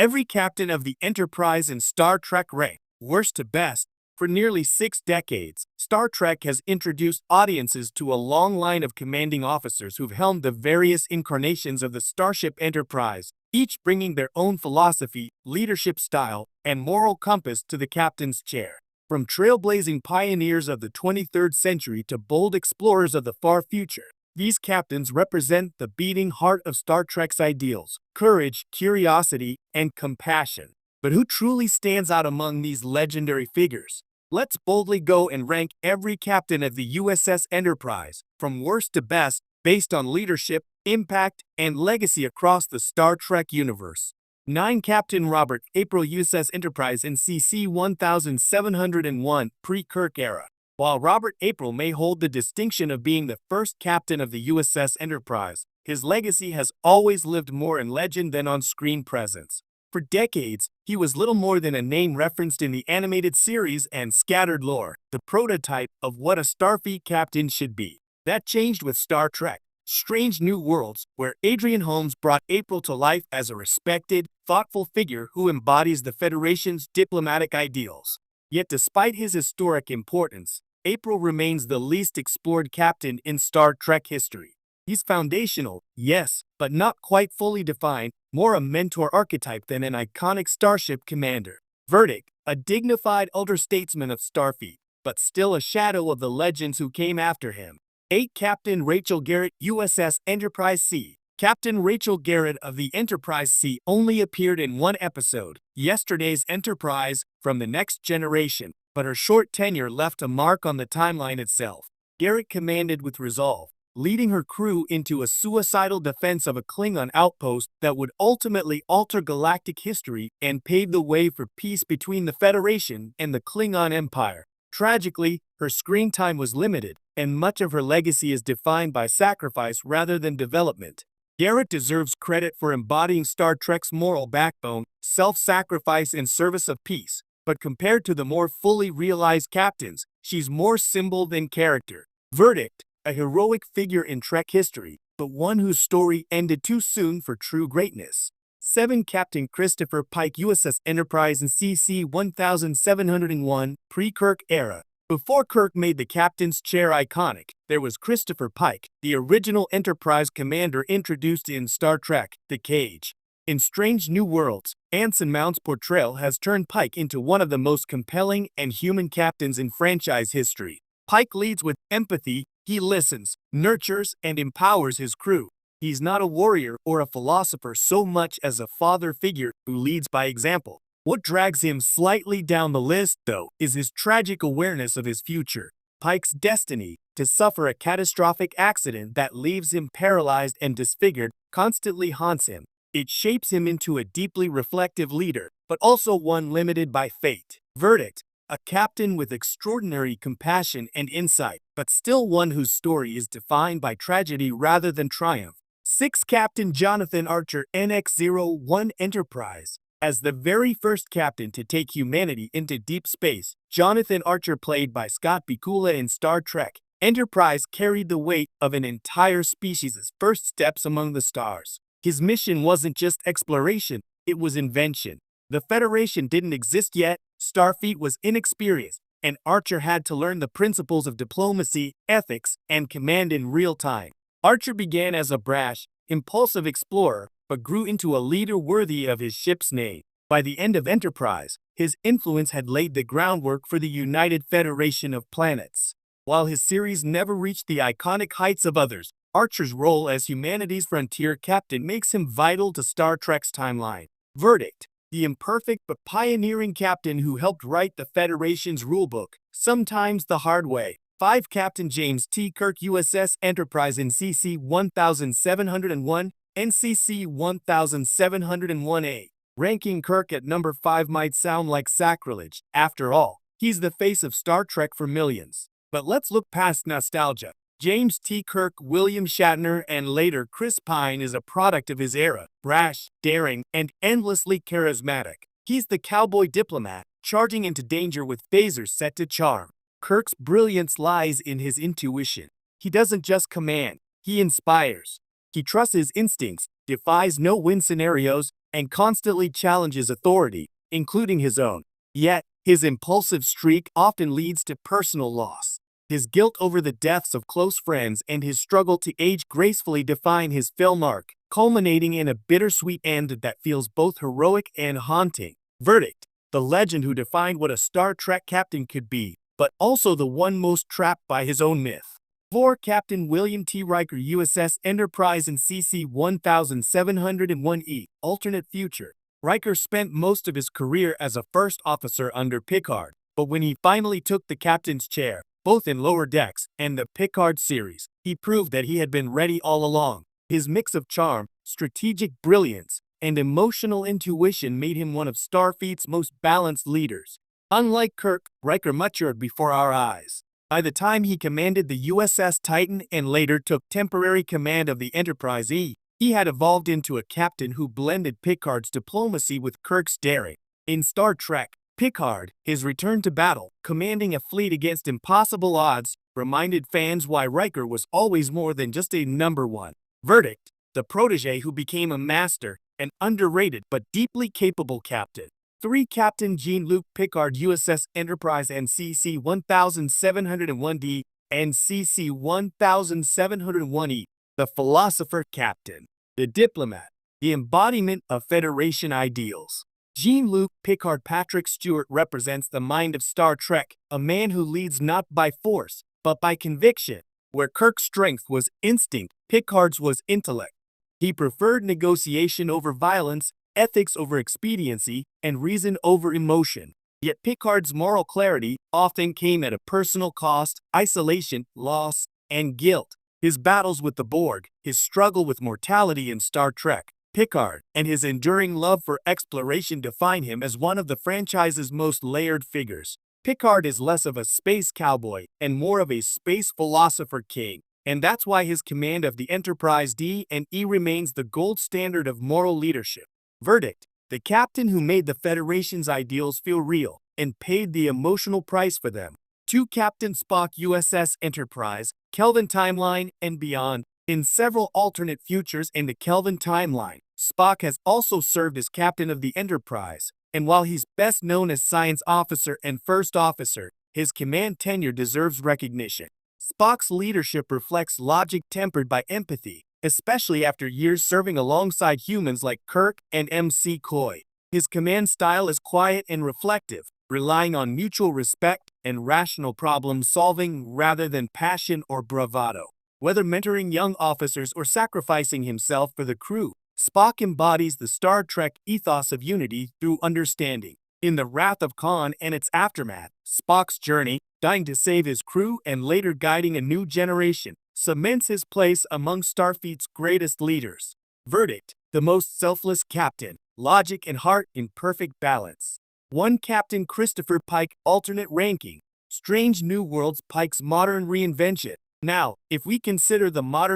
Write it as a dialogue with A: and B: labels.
A: Every captain of the Enterprise in Star Trek ranked worst to best. For nearly 6 decades, Star Trek has introduced audiences to a long line of commanding officers who've helmed the various incarnations of the Starship Enterprise, each bringing their own philosophy, leadership style, and moral compass to the captain's chair. From trailblazing pioneers of the 23rd century to bold explorers of the far future, these captains represent the beating heart of Star Trek's ideals: courage, curiosity, and compassion. But who truly stands out among these legendary figures? Let's boldly go and rank every captain of the USS Enterprise, from worst to best, based on leadership, impact, and legacy across the Star Trek universe. 9. Captain Robert April, USS Enterprise in CC 1701, pre-Kirk era. While Robert April may hold the distinction of being the first captain of the USS Enterprise, his legacy has always lived more in legend than on-screen presence. For decades, he was little more than a name referenced in the animated series and scattered lore, the prototype of what a Starfleet captain should be. That changed with Star Trek: Strange New Worlds, where Adrian Holmes brought April to life as a respected, thoughtful figure who embodies the Federation's diplomatic ideals. Yet despite his historic importance, April remains the least explored captain in Star Trek history. He's foundational, yes, but not quite fully defined, more a mentor archetype than an iconic starship commander. Verdict: a dignified elder statesman of Starfleet, but still a shadow of the legends who came after him. 8. Captain Rachel Garrett, USS Enterprise C. Captain Rachel Garrett of the Enterprise C only appeared in one episode, Yesterday's Enterprise, from the Next Generation, but her short tenure left a mark on the timeline itself. Garrett commanded with resolve, leading her crew into a suicidal defense of a Klingon outpost that would ultimately alter galactic history and pave the way for peace between the Federation and the Klingon Empire. Tragically, her screen time was limited, and much of her legacy is defined by sacrifice rather than development. Garrett deserves credit for embodying Star Trek's moral backbone, self-sacrifice in service of peace, but compared to the more fully realized captains, she's more symbol than character. Verdict: a heroic figure in Trek history, but one whose story ended too soon for true greatness. 7. Captain Christopher Pike, USS Enterprise in CC 1701, pre-Kirk era. Before Kirk made the captain's chair iconic, there was Christopher Pike, the original Enterprise commander introduced in Star Trek: The Cage. In Strange New Worlds, Anson Mount's portrayal has turned Pike into one of the most compelling and human captains in franchise history. Pike leads with empathy. He listens, nurtures, and empowers his crew. He's not a warrior or a philosopher so much as a father figure who leads by example. What drags him slightly down the list, though, is his tragic awareness of his future. Pike's destiny, to suffer a catastrophic accident that leaves him paralyzed and disfigured, constantly haunts him. It shapes him into a deeply reflective leader, but also one limited by fate. Verdict: a captain with extraordinary compassion and insight, but still one whose story is defined by tragedy rather than triumph. 6. Captain Jonathan Archer, NX-01 Enterprise. As the very first captain to take humanity into deep space, Jonathan Archer, played by Scott Bakula in Star Trek Enterprise, carried the weight of an entire species' first steps among the stars. His mission wasn't just exploration, it was invention. The Federation didn't exist yet, Starfleet was inexperienced, and Archer had to learn the principles of diplomacy, ethics, and command in real time. Archer began as a brash, impulsive explorer, but grew into a leader worthy of his ship's name. By the end of Enterprise, his influence had laid the groundwork for the United Federation of Planets. While his series never reached the iconic heights of others, Archer's role as humanity's frontier captain makes him vital to Star Trek's timeline. Verdict: the imperfect but pioneering captain who helped write the Federation's rulebook, sometimes the hard way. 5. Captain James T. Kirk, USS Enterprise in CC 1701, NCC 1701A. Ranking Kirk at number 5 might sound like sacrilege. After all, he's the face of Star Trek for millions. But let's look past nostalgia. James T. Kirk, William Shatner, and later Chris Pine is a product of his era, brash, daring, and endlessly charismatic. He's the cowboy diplomat, charging into danger with phasers set to charm. Kirk's brilliance lies in his intuition. He doesn't just command, he inspires. He trusts his instincts, defies no-win scenarios, and constantly challenges authority, including his own. Yet, his impulsive streak often leads to personal loss. His guilt over the deaths of close friends and his struggle to age gracefully define his film arc, culminating in a bittersweet end that feels both heroic and haunting. Verdict: the legend who defined what a Star Trek captain could be, but also the one most trapped by his own myth. 4. Captain William T. Riker, USS Enterprise and CC-1701E, alternate future. Riker spent most of his career as a first officer under Picard, but when he finally took the captain's chair, both in Lower Decks and the Picard series, he proved that he had been ready all along. His mix of charm, strategic brilliance, and emotional intuition made him one of Starfleet's most balanced leaders. Unlike Kirk, Riker matured before our eyes. By the time he commanded the USS Titan and later took temporary command of the Enterprise E, he had evolved into a captain who blended Picard's diplomacy with Kirk's daring. In Star Trek, Picard, his return to battle, commanding a fleet against impossible odds, reminded fans why Riker was always more than just a number one. Verdict: the protege who became a master, an underrated but deeply capable captain. 3. Captain Jean-Luc Picard, USS Enterprise and CC-1701D and CC-1701E, the philosopher captain, the diplomat, the embodiment of Federation ideals. Jean-Luc Picard Patrick Stewart represents the mind of Star Trek, a man who leads not by force, but by conviction. Where Kirk's strength was instinct, Picard's was intellect. He preferred negotiation over violence, ethics over expediency, and reason over emotion. Yet Picard's moral clarity often came at a personal cost: isolation, loss, and guilt. His battles with the Borg, his struggle with mortality in Star Trek, Picard, and his enduring love for exploration define him as one of the franchise's most layered figures. Picard is less of a space cowboy and more of a space philosopher king, and that's why his command of the Enterprise D and E remains the gold standard of moral leadership. Verdict: the captain who made the Federation's ideals feel real and paid the emotional price for them. 2. Captain Spock, USS Enterprise, Kelvin Timeline and Beyond. In several alternate futures in the Kelvin timeline, Spock has also served as captain of the Enterprise, and while he's best known as science officer and first officer, his command tenure deserves recognition. Spock's leadership reflects logic tempered by empathy, especially after years serving alongside humans like Kirk and McCoy. His command style is quiet and reflective, relying on mutual respect and rational problem-solving rather than passion or bravado. Whether mentoring young officers or sacrificing himself for the crew, Spock embodies the Star Trek ethos of unity through understanding. In The Wrath of Khan and its aftermath, Spock's journey, dying to save his crew and later guiding a new generation, cements his place among Starfleet's greatest leaders. Verdict: the most selfless captain, logic and heart in perfect balance. 1. Captain Christopher Pike, alternate ranking. Strange New Worlds, Pike's modern reinvention. Now, if we consider the modern